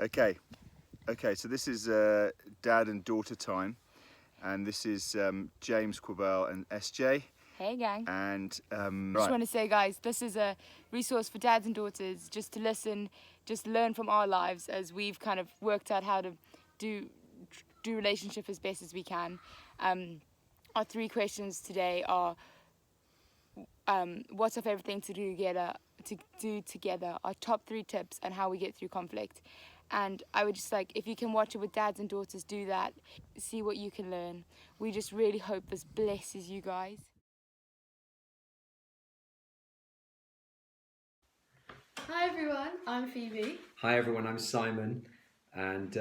Okay, so this is dad and daughter time, and this is James, Quibell and SJ. Hey gang. And Just want to say, guys, this is a resource for dads and daughters just to listen, just learn from our lives as we've kind of worked out how to do relationship as best as we can. Our 3 questions today are what's our favorite thing to do together, our top 3 tips and how we get through conflict. And I would just like, if you can watch it with dads and daughters, do that, see what you can learn. We just really hope this blesses you guys. Hi everyone, I'm Phoebe. Hi everyone, I'm Simon, and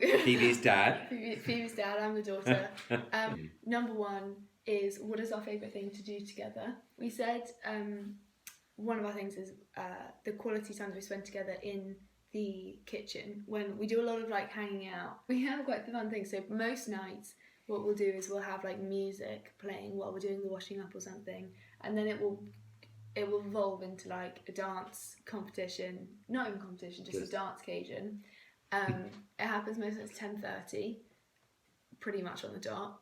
Phoebe's dad. Phoebe's dad, I'm the daughter. Number 1 is, what is our favourite thing to do together? We said one of our things is the quality times we spend together in the kitchen. When we do a lot of like hanging out, we have quite the fun thing. So most nights what we'll do is we'll have like music playing while we're doing the washing up or something, and then it will evolve into like a dance competition, not even competition, just a dance occasion. It happens most of it's 10:30, pretty much on the dot.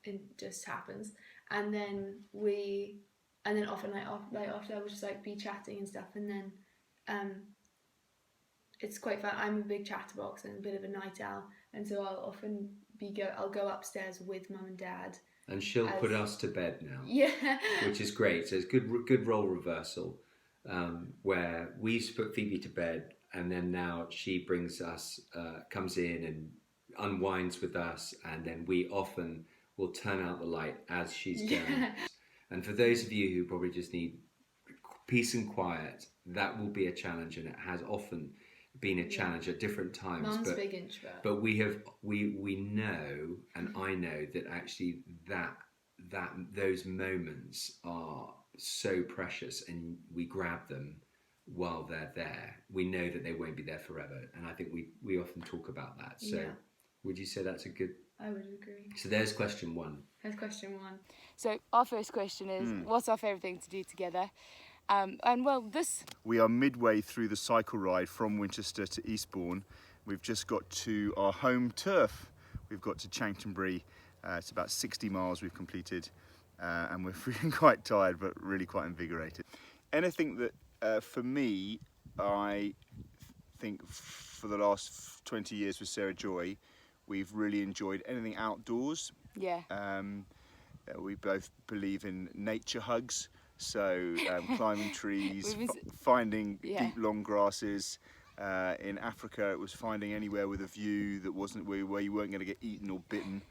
It just happens, and then often like after we'll just like be chatting and stuff, and then it's quite fun. I'm a big chatterbox and a bit of a night owl, and so I'll often I'll go upstairs with mum and dad. And she'll put us to bed now. Yeah. Which is great. So it's good role reversal, where we used to put Phoebe to bed, and then now she brings us, comes in and unwinds with us, and then we often will turn out the light as she's going. Yeah. And for those of you who probably just need peace and quiet, that will be a challenge, and it has often been a challenge at different times. Mum's big introvert. But we know, and I know that actually that those moments are so precious, and we grab them while they're there. We know that they won't be there forever, and I think we often talk about that. So would you say that's a good? I would agree. So there's question 1. There's question 1. So our first question is, what's our favourite thing to do together? We are midway through the cycle ride from Winchester to Eastbourne. We've just got to our home turf. We've got to Chanctonbury. It's about 60 miles we've completed, and we're feeling quite tired, but really quite invigorated. Anything that, for me, I think for the last 20 years with Sarah Joy, we've really enjoyed anything outdoors. Yeah. We both believe in nature hugs. So climbing trees, finding deep long grasses. In Africa, it was finding anywhere with a view that wasn't where you weren't going to get eaten or bitten.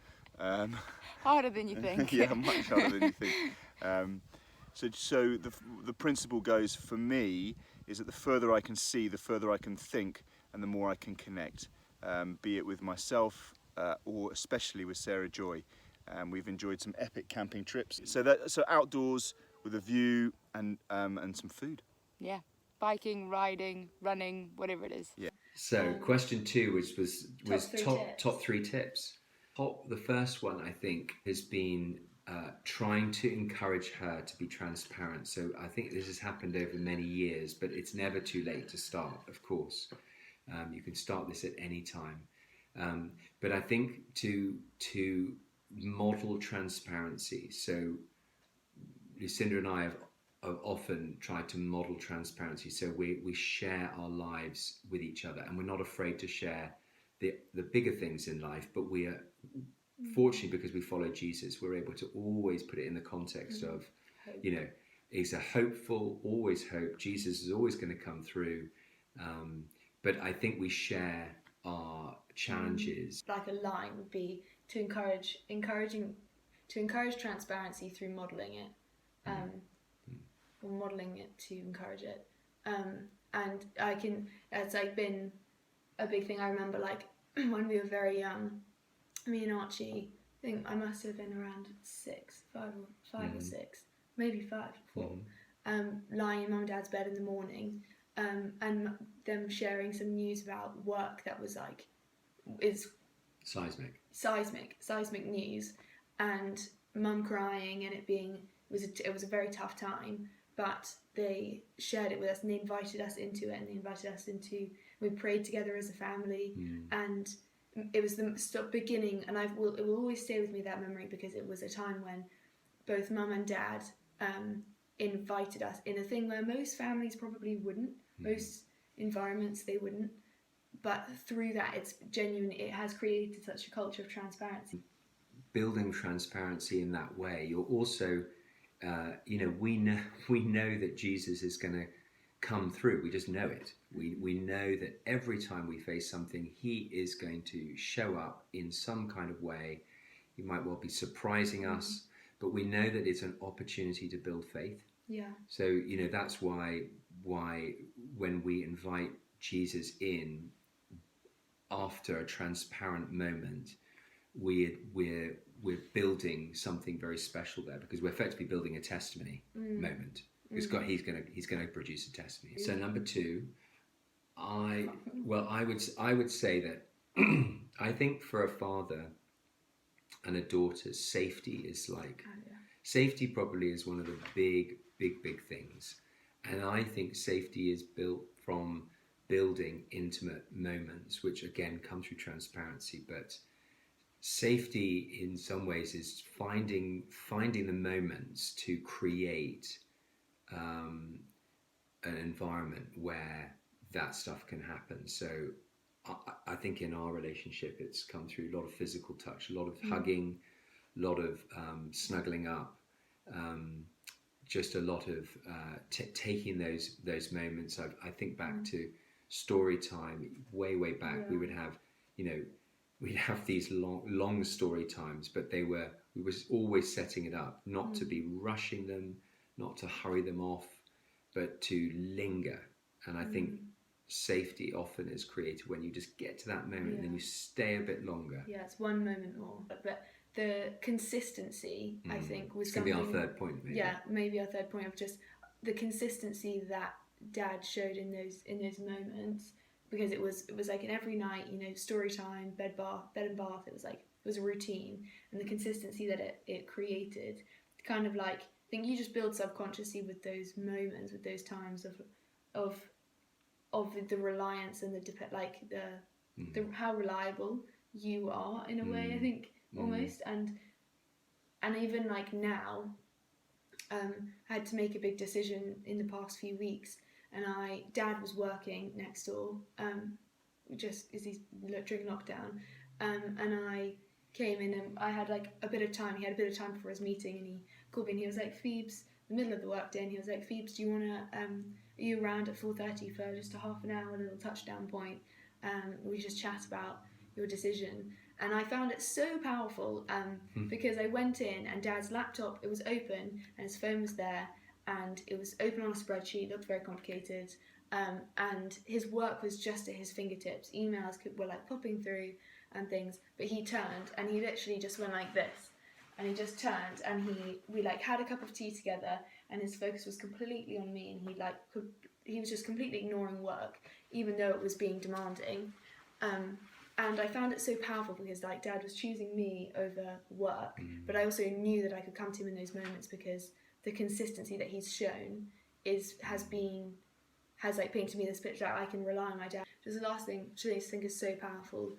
Harder than you think. Yeah, much harder than you think. So the principle goes for me is that the further I can see, the further I can think, and the more I can connect, be it with myself or especially with Sarah Joy. We've enjoyed some epic camping trips. So outdoors, with a view and some food. Yeah, biking, riding, running, whatever it is. Yeah. So question 2, which was top 3 tips. The first one, I think, has been trying to encourage her to be transparent. So I think this has happened over many years, but it's never too late to start, of course. You can start this at any time. But I think to model transparency. So Lucinda and I have often tried to model transparency, so we share our lives with each other, and we're not afraid to share the bigger things in life, but we are, fortunately, because we follow Jesus, we're able to always put it in the context of, it's a hopeful, always hope, Jesus is always going to come through, but I think we share our challenges. Like a line would be to encourage transparency through modelling it. Or modelling it to encourage it, and it's like been a big thing. I remember like when we were very young, me and Archie, I think I must have been around 5 or 6, maybe 5 or 4, lying in mum and dad's bed in the morning, and them sharing some news about work that was like seismic news, and mum crying, and it was a very tough time, but they shared it with us, and they invited us into it, and they invited us into We prayed together as a family, and it was the beginning, and it will always stay with me, that memory, because it was a time when both mum and dad invited us in a thing where most families probably wouldn't, most environments they wouldn't, but through that it's genuine. It has created such a culture of transparency. Building transparency in that way, you're also, we know that Jesus is going to come through. We just know it. We know that every time we face something, he is going to show up in some kind of way. He might well be surprising us, but we know that it's an opportunity to build faith. Yeah. So, that's why when we invite Jesus in after a transparent moment, we're building something very special there, because we're effectively building a testimony moment. Because he's going to produce a testimony. So number 2, I would say that I think for a father and a daughter, safety is like safety probably is one of the big things, and I think safety is built from building intimate moments, which again come through transparency. But safety in some ways is finding the moments to create an environment where that stuff can happen. So I think in our relationship it's come through a lot of physical touch, a lot of hugging, a lot of snuggling up, just a lot of taking those moments. I think back to story time way back. We would have we'd have these long story times, but we were always setting it up not to be rushing them, not to hurry them off, but to linger. And I think safety often is created when you just get to that moment and then you stay a bit longer. Yeah, it's one moment more. But the consistency, I think, was going to something... be our third point, maybe. Yeah, maybe our third point, of just the consistency that Dad showed in those moments, because it was like in every night, story time, bed and bath. It was a routine, and the consistency that it created, kind of like, I think you just build subconsciously with those moments, with those times of the reliance and the how reliable you are in a way. I think almost, and even like now, I had to make a big decision in the past few weeks, and Dad was working next door, just as he's during lockdown, and I came in and I had like a bit of time. He had a bit of time before his meeting, and he called me and he was like, "Phoebe's the middle of the workday," and he was like, "Phoebes, do you wanna are you around at 4:30 for just a half an hour, a little touchdown point? We just chat about your decision." And I found it so powerful, because I went in and Dad's laptop, it was open and his phone was there, and it was open on a spreadsheet, looked very complicated, and his work was just at his fingertips. Emails were like popping through and things, but he turned and he literally just went like this, and he just turned and we like had a cup of tea together, and his focus was completely on me, and he was just completely ignoring work, even though it was being demanding. And I found it so powerful, because like Dad was choosing me over work, but I also knew that I could come to him in those moments, because the consistency that he's shown has painted me this picture that I can rely on my dad. Just the last thing, which I think is so powerful.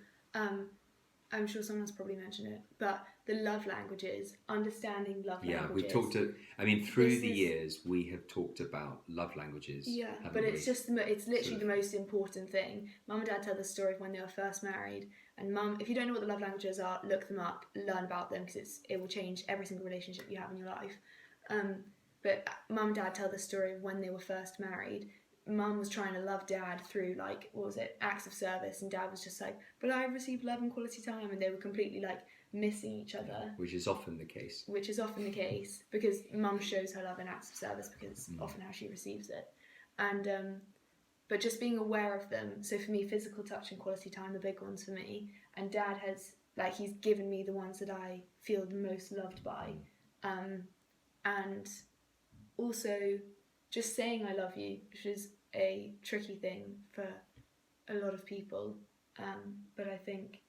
I'm sure someone else probably mentioned it, but the love languages, understanding love languages. Yeah, we've talked through the years, we have talked about love languages. Yeah, but it's just, it's literally the most important thing. Mum and Dad tell the story of when they were first married, and Mum, if you don't know what the love languages are, look them up, learn about them, because it will change every single relationship you have in your life. But Mum and Dad tell the story of when they were first married. Mum was trying to love Dad through acts of service, and Dad was just like, "But I received love and quality time," and they were completely missing each other. Which is often the case. Because Mum shows her love in acts of service, because it's often how she receives it. And but just being aware of them. So for me, physical touch and quality time are big ones for me, and Dad has he's given me the ones that I feel the most loved by, and also just saying I love you, which is a tricky thing for a lot of people, but I think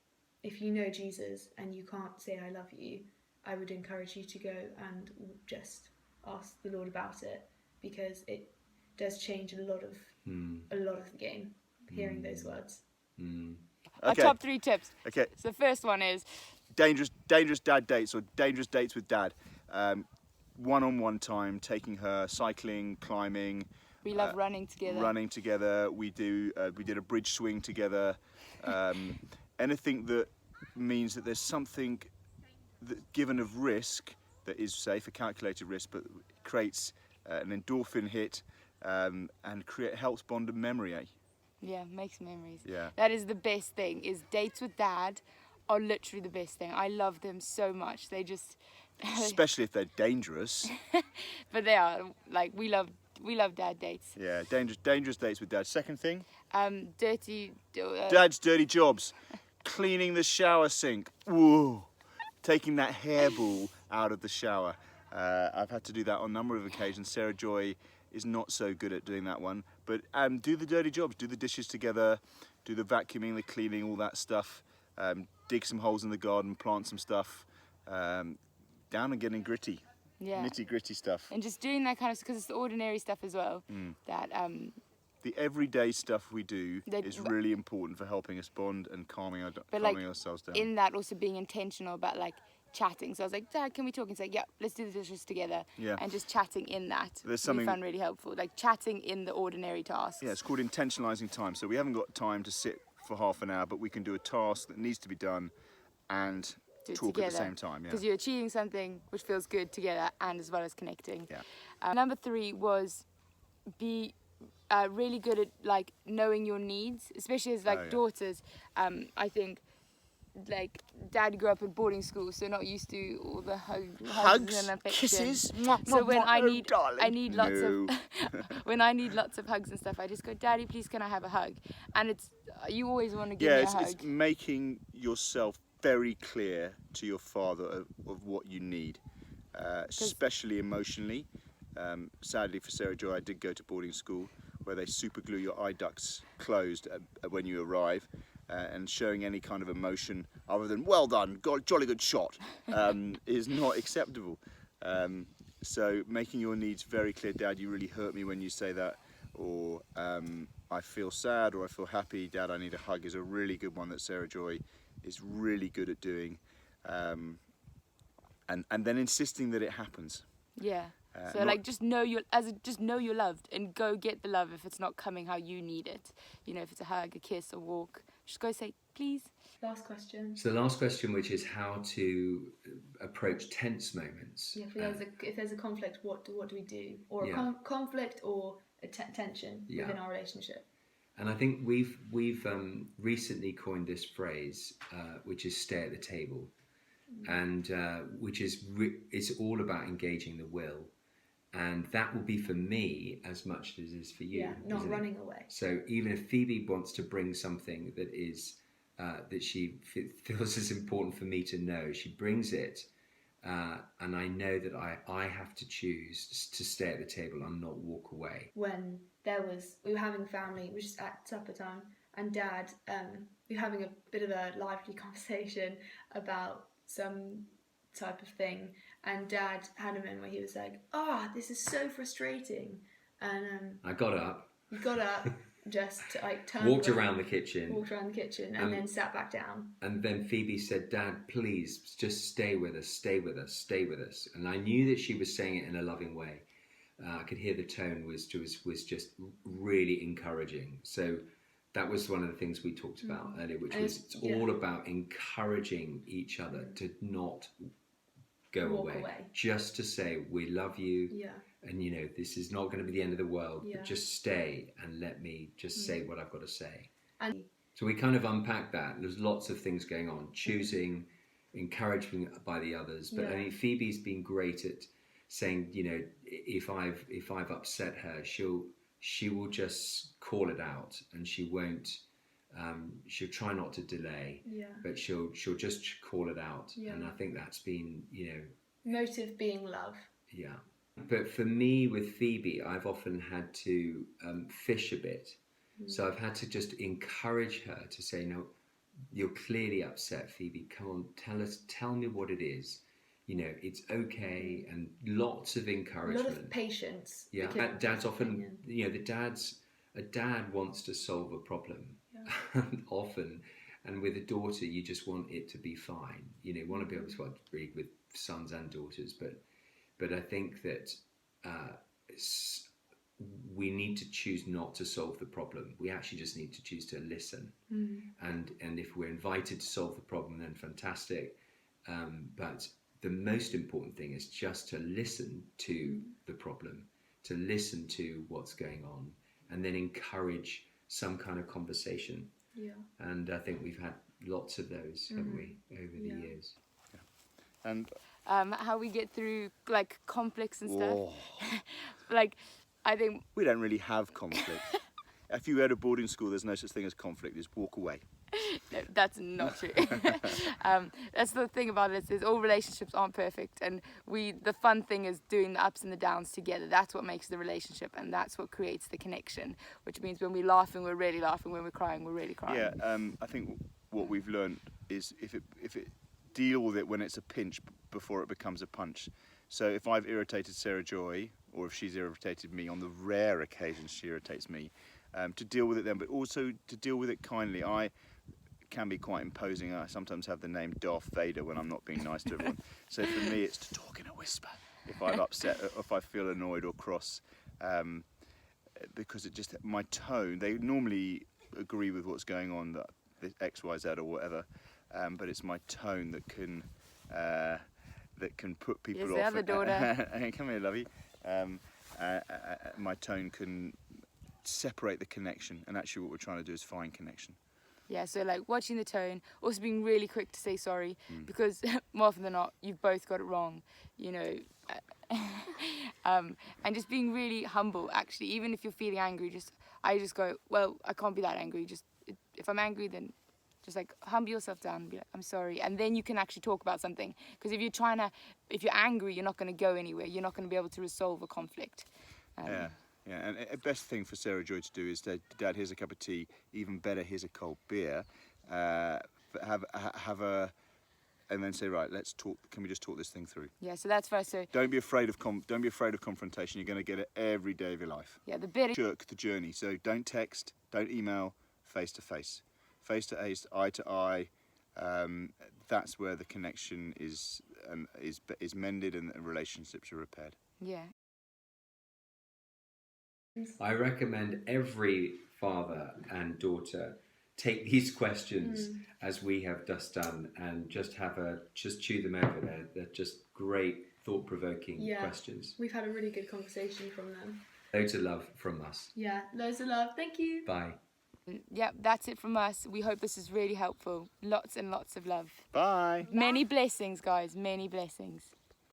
if you know Jesus and you can't say I love you, I would encourage you to go and just ask the Lord about it, because it does change a lot of the game. hearing those words. Our Okay. top 3 tips. Okay. So the first one is Dangerous dad dates or dangerous dates with dad. One-on-one time, taking her cycling, climbing. we love running together. Running together. We did a bridge swing together. Anything that means that there's something that, given of risk, that is safe, a calculated risk, but creates an endorphin hit and helps bond a memory. Yeah, makes memories. Yeah. That is the best thing. Is dates with dad are literally the best thing. I love them so much. They just Especially if they're dangerous. but they are like we love dad dates. Yeah, dangerous dates with dad. Second thing, Dirty dad's dirty jobs. Cleaning the shower sink. Whoa. Taking that hairball out of the shower. I've had to do that on a number of occasions. Sarah Joy is not so good at doing that one. But do the dirty jobs. Do the dishes together. Do the vacuuming, the cleaning, all that stuff. Dig some holes in the garden. Plant some stuff. Down and getting gritty. yeah. Nitty gritty stuff. And just doing that kind of, because it's the ordinary stuff as well. That The everyday stuff we do They- is really important for helping us bond and calming like, ourselves down. in that also being intentional about like chatting. So I was like, Dad, can we talk? And say, yeah, let's do the dishes together. Yeah. And just chatting in that. There's we something- found really helpful. Like chatting in the ordinary tasks. Yeah, it's called intentionalizing time. So we haven't got time to sit for half an hour, but we can do a task that needs to be done and Do it talk together. at the same time. Yeah. Because you're achieving something which feels good together and as well as connecting. Yeah. Number 3 was be really good at like knowing your needs, especially as like Oh, yeah. daughters. I think like Dad grew up in boarding school, so not used to all the hugs and affection. kisses. So when I Oh, need darling. lots No. of when I need lots of hugs and stuff, I just go, Daddy, please can I have a hug? And it's you always want to give Yeah, me a it's hug. making yourself very clear to your father of what you need, especially emotionally. Sadly for Sarah Joy, I did go to boarding school where they super glue your eye ducts closed when you arrive, and showing any kind of emotion other than "well done, jolly good shot" is not acceptable. So making your needs very clear, Dad, you really hurt me when you say that, or I feel sad, or I feel happy, Dad, I need a hug, is a really good one that Sarah Joy is really good at doing, and then insisting that it happens. Yeah. So not- like just know you're loved and go get the love if it's not coming how you need it. You know, if it's a hug, a kiss, a walk, just go say please. Last question. So the last question, which is how to approach tense moments. Yeah, if there's a conflict, what do we do? Or Yeah. a conflict or a tension Yeah. within our relationship. And I think we've recently coined this phrase, which is "stay at the table," and which is it's all about engaging the will, and that will be for me as much as it is for you. Yeah, not isn't it? running away. So even if Phoebe wants to bring something that is that she feels is important for me to know, she brings it, and I know that I have to choose to stay at the table and not walk away. When we were having family, we were just at supper time, and Dad, we were having a bit of a lively conversation about some type of thing, and Dad had a moment where he was like, this is so frustrating, and I got up, he got up, just like turned walked around the kitchen, and then sat back down. and then Phoebe said, "Dad, please just stay with us, stay with us, stay with us." And I knew that she was saying it in a loving way. I could hear the tone was just really encouraging. So that was one of the things we talked about earlier, which was it's all about encouraging each other to not walk away, just to say we love you, and you know this is not going to be the end of the world, but just stay and let me just say what I've got to say. And So we kind of unpack that. There's lots of things going on, choosing, encouraging by the others, but I mean Phoebe's been great at saying, you know, if I've upset her, she will just call it out, and she won't. She'll try not to delay, but she'll just call it out, and I think that's been, you know, motive being love. yeah. But for me with Phoebe, I've often had to fish a bit, so I've had to just encourage her to say, no, you're clearly upset, Phoebe. Come on, tell me what it is. You know, it's okay, and lots of A encouragement. lot of patience. Yeah, because- Dad's often, you know, the dads a dad wants to solve a problem often, and with a daughter you just want it to be fine. You know, you want to be able to read with sons and daughters, but I think that we need to choose not to solve the problem. We actually just need to choose to listen. And if we're invited to solve the problem, then fantastic. But the most important thing is just to listen to the problem, to listen to what's going on, and then encourage some kind of conversation. Yeah. And I think we've had lots of those, haven't we, over the years. And how we get through like conflicts and stuff. Like, I think we don't really have conflict. If you go to boarding school, there's no such thing as conflict. Just walk away. no, that's not true. That's the thing about it, is all relationships aren't perfect, and the fun thing is doing the ups and the downs together. That's what makes the relationship, and that's what creates the connection, which means when we're laughing, we're really laughing. When we're crying, we're really crying. Yeah, I think what we've learned is if it deal with it when it's a pinch before it becomes a punch. So if I've irritated Sarah Joy, or if she's irritated me, on the rare occasions she irritates me, to deal with it then, but also to deal with it kindly. I can be quite imposing. I sometimes have the name Darth Vader when I'm not being nice to everyone. So for me, it's to talk in a whisper if I'm upset, if I feel annoyed or cross, because it just, my tone, they normally agree with what's going on, that X, Y, Z or whatever, but it's my tone that can put people off. Here's the other daughter. Hey, come here, lovey. My tone can separate the connection, and actually what we're trying to do is find connection. Yeah, so like watching the tone, also being really quick to say sorry, because more often than not, you've both got it wrong, you know. And just being really humble, actually, even if you're feeling angry, I just go, well, I can't be that angry. If I'm angry, then just like humble yourself down and be like, I'm sorry. And then you can actually talk about something. Because if you're angry, you're not going to go anywhere. You're not going to be able to resolve a conflict. Yeah, and the best thing for Sarah Joy to do is to, Dad, here's a cup of tea. Even better, here's a cold beer. Have a, and then say, right, let's talk. Can we just talk this thing through? Yeah, so that's first. So don't be afraid of confrontation. You're going to get it every day of your life. yeah, the bit. Jerk the journey. So don't text, don't email, face to face, eye to eye. That's where the connection is mended and relationships are repaired. Yeah. I recommend every father and daughter take these questions as we have just done, and just chew them over. They're just great, thought-provoking questions. We've had a really good conversation from them. Loads of love from us. Yeah, loads of love. Thank you. Bye. Yeah, that's it from us. We hope this is really helpful. Lots and lots of love. Bye. Many blessings, guys. Many blessings.